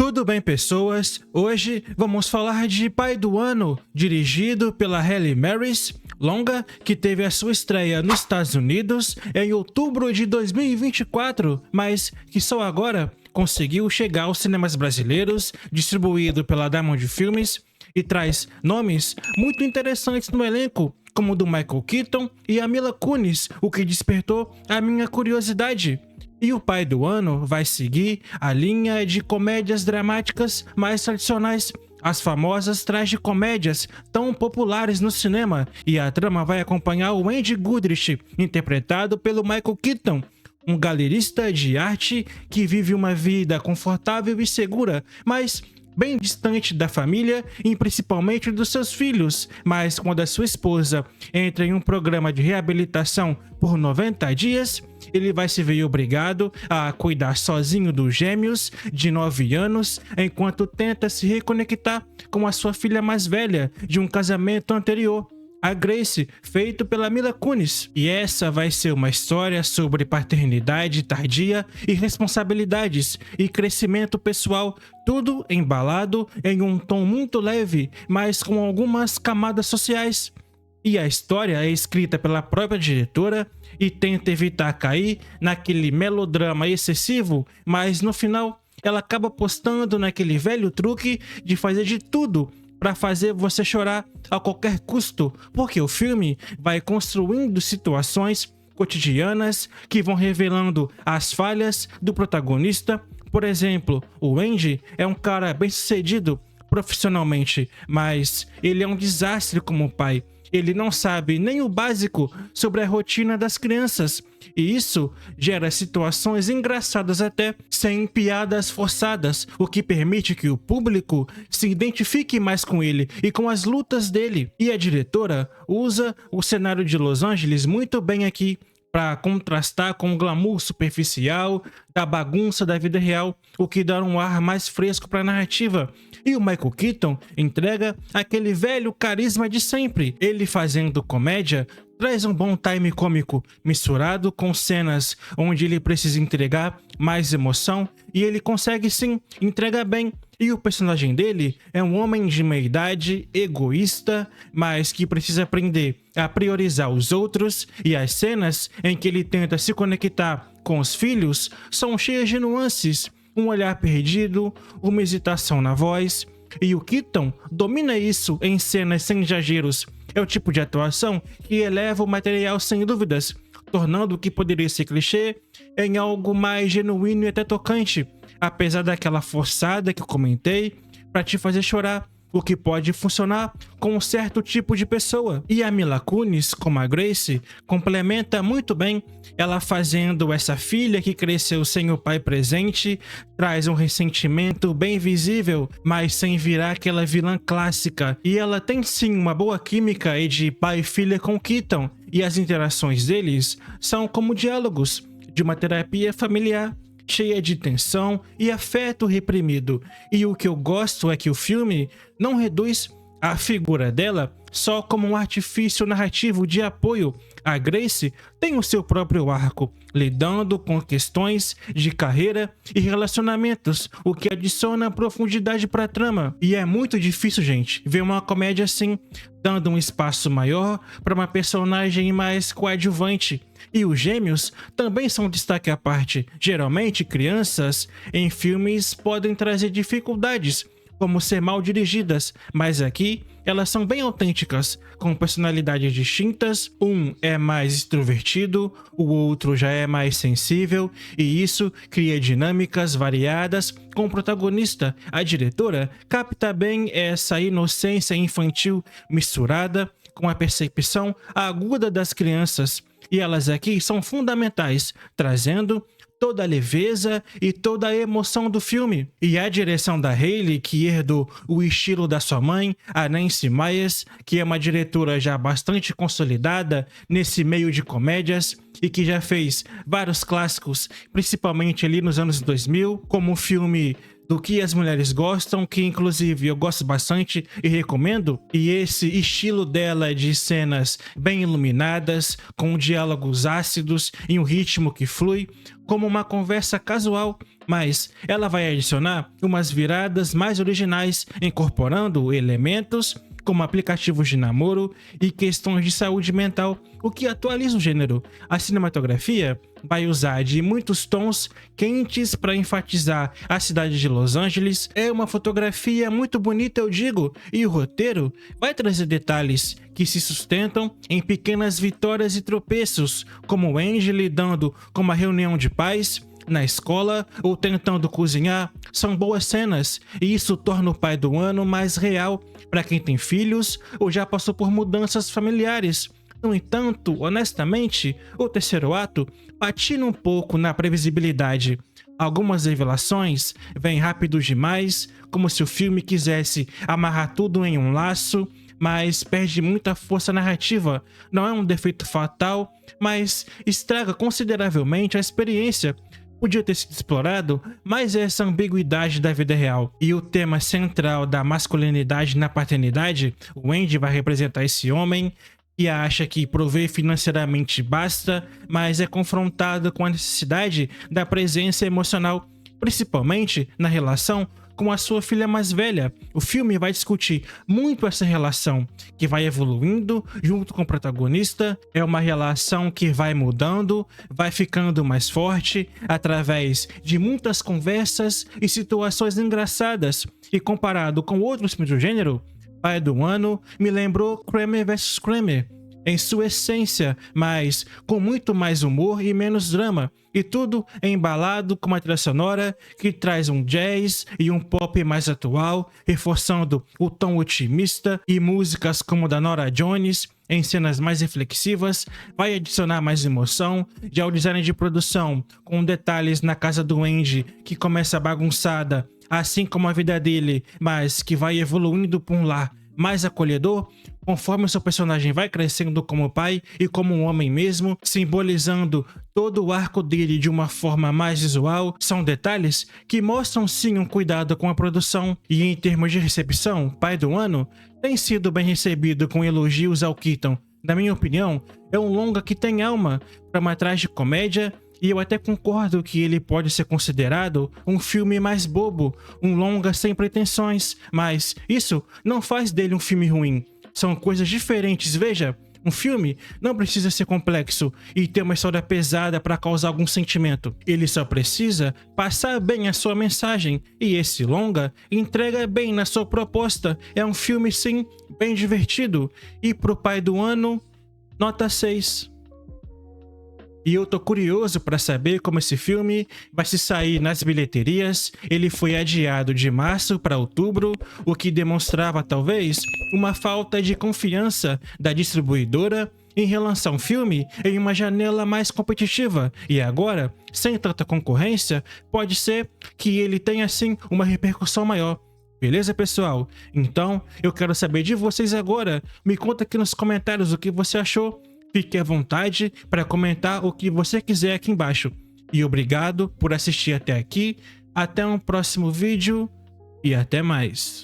Tudo bem, pessoas? Hoje vamos falar de Pai do Ano, dirigido pela Halle Maris, longa que teve a sua estreia nos Estados Unidos em outubro de 2024, mas que só agora conseguiu chegar aos cinemas brasileiros, distribuído pela Diamond Filmes, e traz nomes muito interessantes no elenco, como o do Michael Keaton e a Mila Kunis, o que despertou a minha curiosidade. E o Pai do Ano vai seguir a linha de comédias dramáticas mais tradicionais, as famosas tragicomédias tão populares no cinema, e a trama vai acompanhar o Andy Goodrich, interpretado pelo Michael Keaton, um galerista de arte que vive uma vida confortável e segura, mas bem distante da família e principalmente dos seus filhos. Mas quando a sua esposa entra em um programa de reabilitação por 90 dias, ele vai se ver obrigado a cuidar sozinho dos gêmeos de 9 anos, enquanto tenta se reconectar com a sua filha mais velha de um casamento anterior, a Grace, feito pela Mila Kunis. E essa vai ser uma história sobre paternidade tardia e responsabilidades e crescimento pessoal, tudo embalado em um tom muito leve, mas com algumas camadas sociais. E a história é escrita pela própria diretora e tenta evitar cair naquele melodrama excessivo, mas no final ela acaba apostando naquele velho truque de fazer de tudo para fazer você chorar a qualquer custo, porque o filme vai construindo situações cotidianas que vão revelando as falhas do protagonista. Por exemplo, o Andy é um cara bem-sucedido profissionalmente, mas ele é um desastre como pai. Ele não sabe nem o básico sobre a rotina das crianças, e isso gera situações engraçadas até sem piadas forçadas, o que permite que o público se identifique mais com ele e com as lutas dele. E a diretora usa o cenário de Los Angeles muito bem aqui, para contrastar com o glamour superficial da bagunça da vida real, o que dá um ar mais fresco para a narrativa. E o Michael Keaton entrega aquele velho carisma de sempre. Ele, fazendo comédia, traz um bom time cômico, misturado com cenas onde ele precisa entregar mais emoção, e ele consegue sim entregar bem. E o personagem dele é um homem de meia idade, egoísta, mas que precisa aprender a priorizar os outros, e as cenas em que ele tenta se conectar com os filhos são cheias de nuances, um olhar perdido, uma hesitação na voz, e o Keaton domina isso em cenas sem exageros. É o tipo de atuação que eleva o material sem dúvidas, tornando o que poderia ser clichê em algo mais genuíno e até tocante, apesar daquela forçada que eu comentei para te fazer chorar, o que pode funcionar com um certo tipo de pessoa. E a Mila Kunis, como a Grace, complementa muito bem. Ela, fazendo essa filha que cresceu sem o pai presente, traz um ressentimento bem visível, mas sem virar aquela vilã clássica. E ela tem sim uma boa química de pai e filha com Keaton, e as interações deles são como diálogos de uma terapia familiar, cheia de tensão e afeto reprimido. E o que eu gosto é que o filme não reduz a figura dela só como um artifício narrativo de apoio. A Grace tem o seu próprio arco, lidando com questões de carreira e relacionamentos, o que adiciona profundidade para a trama. E é muito difícil, gente, ver uma comédia assim, dando um espaço maior para uma personagem mais coadjuvante. E os gêmeos também são destaque à parte. Geralmente, crianças em filmes podem trazer dificuldades, como ser mal dirigidas, mas aqui elas são bem autênticas, com personalidades distintas. Um é mais extrovertido, o outro já é mais sensível, e isso cria dinâmicas variadas com o protagonista. A diretora capta bem essa inocência infantil misturada com a percepção aguda das crianças, e elas aqui são fundamentais, trazendo toda a leveza e toda a emoção do filme. E a direção da Halle, que herdou o estilo da sua mãe, a Nancy Meyers, que é uma diretora já bastante consolidada nesse meio de comédias e que já fez vários clássicos, principalmente ali nos anos 2000, como o filme do que as mulheres gostam, que inclusive eu gosto bastante e recomendo, e esse estilo dela de cenas bem iluminadas, com diálogos ácidos e um ritmo que flui, como uma conversa casual, mas ela vai adicionar umas viradas mais originais, incorporando elementos como aplicativos de namoro e questões de saúde mental, o que atualiza o gênero. A cinematografia vai usar de muitos tons quentes para enfatizar a cidade de Los Angeles. É uma fotografia muito bonita, eu digo, e o roteiro vai trazer detalhes que se sustentam em pequenas vitórias e tropeços, como Angie lidando com uma reunião de pais na escola ou tentando cozinhar. São boas cenas e isso torna o pai do ano mais real para quem tem filhos ou já passou por mudanças familiares. No entanto, honestamente, o terceiro ato patina um pouco na previsibilidade. Algumas revelações vêm rápido demais, como se o filme quisesse amarrar tudo em um laço, mas perde muita força narrativa. Não é um defeito fatal, mas estraga consideravelmente a experiência. Podia ter sido explorado mais essa ambiguidade da vida real. E o tema central da masculinidade na paternidade, o Andy vai representar esse homem que acha que prover financeiramente basta, mas é confrontado com a necessidade da presença emocional, principalmente na relação com a sua filha mais velha. O filme vai discutir muito essa relação, que vai evoluindo junto com o protagonista. É uma relação que vai mudando, vai ficando mais forte através de muitas conversas e situações engraçadas. E comparado com outros filmes do gênero, Pai do Ano me lembrou Kramer vs Kramer em sua essência, mas com muito mais humor e menos drama, e tudo embalado com uma trilha sonora que traz um jazz e um pop mais atual, reforçando o tom otimista, e músicas como da Norah Jones em cenas mais reflexivas vai adicionar mais emoção. Já o design de produção, com detalhes na casa do Andy que começa bagunçada, assim como a vida dele, mas que vai evoluindo para um lar mais acolhedor, conforme o seu personagem vai crescendo como pai e como um homem mesmo, simbolizando todo o arco dele de uma forma mais visual. São detalhes que mostram sim um cuidado com a produção. E em termos de recepção, Pai do Ano tem sido bem recebido com elogios ao Keaton. Na minha opinião, é um longa que tem alma para uma tragicomédia, e eu até concordo que ele pode ser considerado um filme mais bobo, um longa sem pretensões, mas isso não faz dele um filme ruim. São coisas diferentes, veja. Um filme não precisa ser complexo e ter uma história pesada para causar algum sentimento. Ele só precisa passar bem a sua mensagem, e esse longa entrega bem na sua proposta. É um filme sim, bem divertido, e pro Pai do Ano, nota 6. E eu tô curioso para saber como esse filme vai se sair nas bilheterias. Ele foi adiado de março para outubro, o que demonstrava talvez uma falta de confiança da distribuidora em relançar um filme em uma janela mais competitiva. E agora, sem tanta concorrência, pode ser que ele tenha sim uma repercussão maior. Beleza, pessoal? Então, eu quero saber de vocês agora. Me conta aqui nos comentários o que você achou. Fique à vontade para comentar o que você quiser aqui embaixo. E obrigado por assistir até aqui. Até um próximo vídeo e até mais.